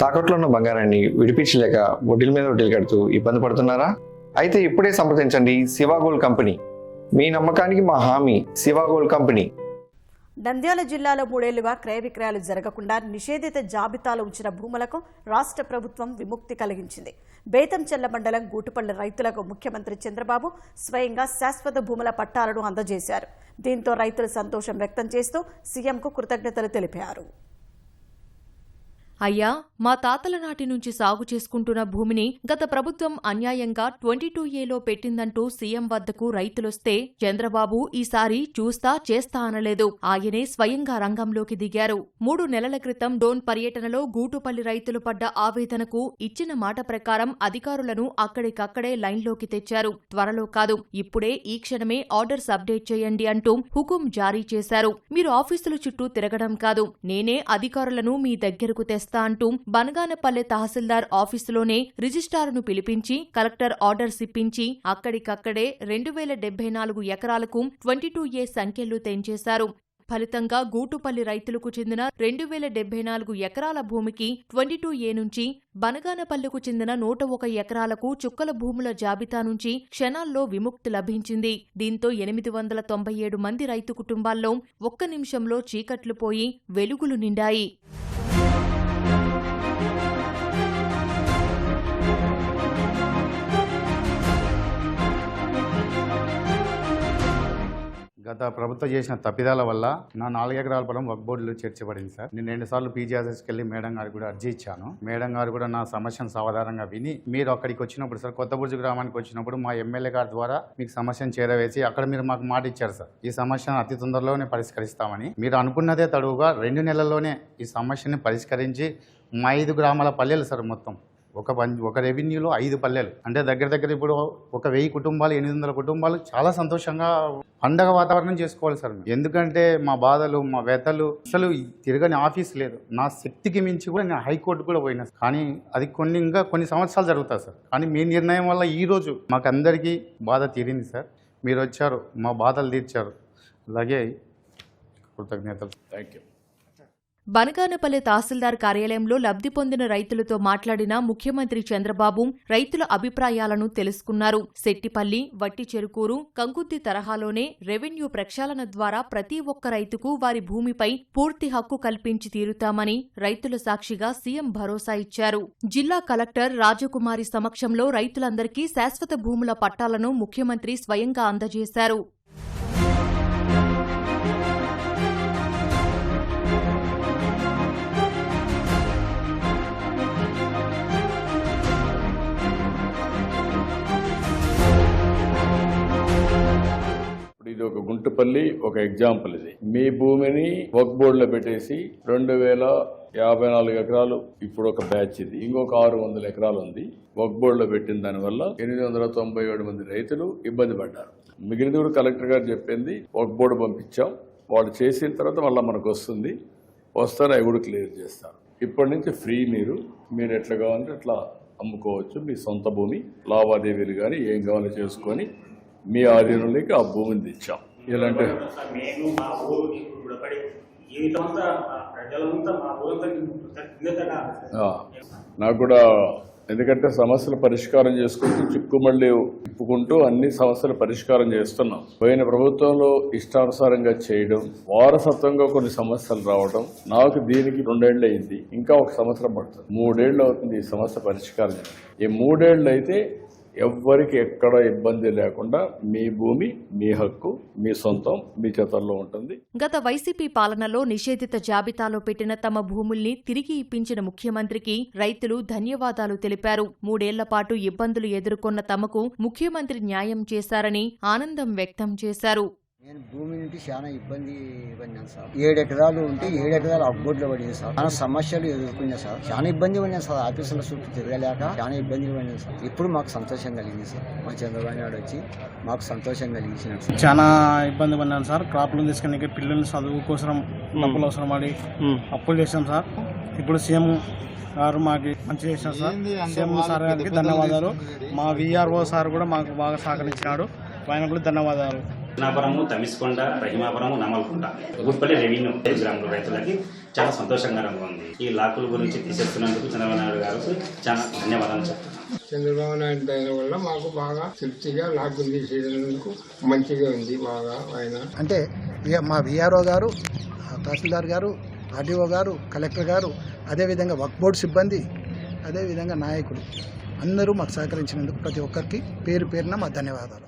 తాకట్లో ఉన్న బంగారాన్ని విడిపించలేక వడ్డీల మీద వడ్డీలు కడుతూ ఇబ్బంది పడుతున్నారా? అయితే ఇప్పుడే సంప్రదించండి శివ గోల్డ్ కంపెనీ. మీ నమ్మకానికి మా హామీ శివ గోల్డ్ కంపెనీ. నంద్యాల జిల్లాలో 3 ఏళ్లుగా క్రయ విక్రయాలు జరగకుండా నిషేధిత జాబితాలో ఉంచిన భూములకు రాష్ట్ర ప్రభుత్వం విముక్తి కలిగించింది. బేతంచెల్ల మండలం గూటుపల్లి రైతులకు ముఖ్యమంత్రి చంద్రబాబు స్వయంగా శాశ్వత భూముల పట్టాలను అందజేశారు. దీంతో రైతులు సంతోషం వ్యక్తం చేస్తూ సీఎంకు కృతజ్ఞతలు తెలిపారు. అయ్యా, మా తాతల నాటి నుంచి సాగు చేసుకుంటున్న భూమిని గత ప్రభుత్వం అన్యాయంగా 22A పెట్టిందంటూ సీఎం వద్దకు రైతులొస్తే చంద్రబాబు ఈసారి చూస్తా చేస్తా అనలేదు. ఆయనే స్వయంగా రంగంలోకి దిగారు. 3 నెలల క్రితం డోన్ పర్యటనలో గూటుపల్లి రైతులు పడ్డ ఆవేదనకు ఇచ్చిన మాట ప్రకారం అధికారులను అక్కడికక్కడే లైన్లోకి తెచ్చారు. త్వరలో కాదు, ఇప్పుడే ఈ క్షణమే ఆర్డర్స్ అప్డేట్ చేయండి అంటూ హుకుం జారీ చేశారు. మీరు ఆఫీసుల చుట్టూ తిరగడం కాదు, నేనే అధికారులను మీ దగ్గరకు తెస్తా అంటూ బనగానపల్లె తహసీల్దార్ ఆఫీసులోనే రిజిస్ట్రార్ను పిలిపించి కలెక్టర్ ఆర్డర్స్ ఇప్పించి అక్కడికక్కడే 2074 ఎకరాలకు 22A సంఖ్యలు తెంచేశారు. ఫలితంగా గూటుపల్లి రైతులకు చెందిన 2074 ఎకరాల భూమికి 22A నుంచి, బనగానపల్లెకు చెందిన 101 ఎకరాలకు చుక్కల భూముల జాబితా నుంచి క్షణాల్లో విముక్తి లభించింది. దీంతో 897 మంది రైతు కుటుంబాల్లో ఒక్క నిమిషంలో చీకట్లు పోయి వెలుగులు నిండాయి. గత ప్రభుత్వం చేసిన తప్పిదాల వల్ల నా 4 ఎకరాల పొలం వక్ఫ్ బోర్డులో చేర్చబడింది సార్. నేను 2 సార్లు పీజీఆర్ఎస్కి వెళ్ళి మేడం గారికి కూడా అర్జీ ఇచ్చాను. మేడం గారు కూడా నా సమస్యను సాధారణంగా విని, మీరు అక్కడికి వచ్చినప్పుడు సార్, కొత్తబుర్జు గ్రామానికి వచ్చినప్పుడు మా ఎమ్మెల్యే గారి ద్వారా మీకు సమస్యను చేరవేసి అక్కడ మీరు మాకు మాట ఇచ్చారు సార్, ఈ సమస్యను అతి తొందరలోనే పరిష్కరిస్తామని. మీరు అనుకున్నదే తడువుగా 2 నెలల్లోనే ఈ సమస్యని పరిష్కరించి మా 5 గ్రామాల పల్లెలు సార్, మొత్తం ఒక రెవెన్యూలో 5 పల్లెలు అంటే దగ్గర ఇప్పుడు 1000 కుటుంబాలు, 800 కుటుంబాలు చాలా సంతోషంగా పండగ వాతావరణం చేసుకోవాలి సార్. ఎందుకంటే మా బాధలు, మా వ్యతలు, అసలు తిరగని ఆఫీస్ లేదు. నా శక్తికి మించి కూడా నేను హైకోర్టు కూడా పోయినా, కానీ అది కొన్ని సంవత్సరాలు జరుగుతుంది సార్. కానీ మీ నిర్ణయం వల్ల ఈరోజు మాకందరికీ బాధ తీరింది సార్. మీరు వచ్చారు, మా బాధలు తీర్చారు. అలాగే కృతజ్ఞతలు. Thank you. బనగానపల్లె తహసీల్దార్ కార్యాలయంలో లబ్ధి పొందిన రైతులతో మాట్లాడిన ముఖ్యమంత్రి చంద్రబాబు రైతుల అభిప్రాయాలను తెలుసుకున్నారు. శెట్టిపల్లి, వట్టి చెరుకూరు, కంకుద్ది తరహాలోనే రెవెన్యూ ప్రక్షాళన ద్వారా ప్రతి ఒక్క రైతుకు వారి భూమిపై పూర్తి హక్కు కల్పించి తీరుతామని రైతుల సాక్షిగా సీఎం భరోసా ఇచ్చారు. జిల్లా కలెక్టర్ రాజకుమారి సమక్షంలో రైతులందరికీ శాశ్వత భూముల పట్టాలను ముఖ్యమంత్రి స్వయంగా అందజేశారు. ఇది ఒక గుంటుపల్లి ఒక ఎగ్జాంపుల్. ఇది మీ భూమిని వక్ఫ్ బోర్డులో పెట్టేసి 2054 ఎకరాలు ఇప్పుడు ఒక బ్యాచ్, ఇది ఇంకొక 600 ఎకరాలు ఉంది వక్ఫ్ బోర్డులో పెట్టిన దానివల్ల 897 మంది రైతులు ఇబ్బంది పడ్డారు. మిగిలిన కూడా కలెక్టర్ గారు చెప్పింది వక్ఫ్ బోర్డు పంపించాం, వాళ్ళు చేసిన తర్వాత మళ్ళీ మనకు వస్తారు, అవి కూడా క్లియర్ చేస్తారు. ఇప్పటి నుంచి ఫ్రీ, మీరు ఎట్లా కావాలంటే అట్లా అమ్ముకోవచ్చు. మీ సొంత భూమి లావాదేవీలు కానీ ఏం కావాలో చేసుకొని మీ ఆధీనంలోకి ఆ భూమిని తెచ్చాం. ఇలాంటి నాకు కూడా, ఎందుకంటే సమస్యలు పరిష్కారం చేసుకుంటూ చిక్కుమళ్ళీ ఇప్పుకుంటూ అన్ని సమస్యలు పరిష్కారం చేస్తున్నాం. పోయిన ప్రభుత్వంలో ఇష్టానుసారంగా చేయడం, వారసత్వంగా కొన్ని సమస్యలు రావడం, నాకు దీనికి 2 ఏళ్ళు అయింది, ఇంకా 1 సంవత్సరం పడుతుంది, 3 ఏళ్ళు అవుతుంది ఈ సమస్య పరిష్కారం. ఈ 3 ఏళ్ళు అయితే ఎవ్వరికి ఎక్కడ ఇబ్బంది లేకుండా మీ భూమి, మీ హక్కు, మీ సొంతం మీ చేతుల్లో ఉంటుంది. గత వైసీపీ పాలనలో నిషేధిత జాబితాలో పెట్టిన తమ భూముల్ని తిరిగి ఇప్పించిన ముఖ్యమంత్రికి రైతులు ధన్యవాదాలు తెలిపారు. 3 ఏళ్ల పాటు ఇబ్బందులు ఎదుర్కొన్న తమకు ముఖ్యమంత్రి న్యాయం చేశారని ఆనందం వ్యక్తం చేశారు. నేను భూమి నుండి చాలా ఇబ్బంది పడినాను సార్. 7 ఎకరాలు ఉంటే 7 ఎకరాలు అబ్బోడ్లో పడింది సార్. చాలా సమస్యలు ఎదుర్కొన్నా సార్. చాలా ఇబ్బంది పడినా సార్. ఆఫీసుల చుట్టూ తిరగలేక చాలా ఇబ్బందులు పడినాను సార్. ఇప్పుడు మాకు సంతోషం కలిగింది సార్. మా చంద్రబాబు నాయుడు వచ్చి మాకు సంతోషం కలిగించినాడు సార్. చాలా ఇబ్బంది పడినాను సార్. క్రాప్లు తీసుకుని పిల్లల్ని చదువు కోసం డబ్బులు అవసరం పడి అప్పులు చేసాం సార్. ఇప్పుడు సీఎం గారు మాకు మంచి చేసినారు సార్. సీఎం సార్ గారికి ధన్యవాదాలు. మా విఆర్ఓ సార్ కూడా మాకు బాగా సహకరించినాడు, ఆయన కూడా ధన్యవాదాలు. నాపురము, తమిస్కొండ, రహిమాపురము, నమల్కొండ, గూటుపల్లి రెవెన్యూ గ్రామంలో రైతులకి చాలా సంతోషకరంగా ఉంది. ఈ లాకుల గురించి తీసేస్తున్నందుకు చంద్రబాబు నాయుడు గారికి చాలా ధన్యవాదాలు చెప్తున్నాను. చంద్రబాబు నాయుడు దయ వల్ల మాకు బాగా తృప్తిగా లాకులు తీసేందుకు మంచిగా ఉంది. బాగా ఆయన అంటే మా విఆర్ఓ గారు, తహసీల్దార్ గారు, ఆర్డీఓ గారు, కలెక్టర్ గారు, అదేవిధంగా వక్ఫ్ బోర్డు సిబ్బంది, అదేవిధంగా నాయకులు అందరూ మాకు సహకరించినందుకు ప్రతి ఒక్కరికి పేరు పేరున మా ధన్యవాదాలు.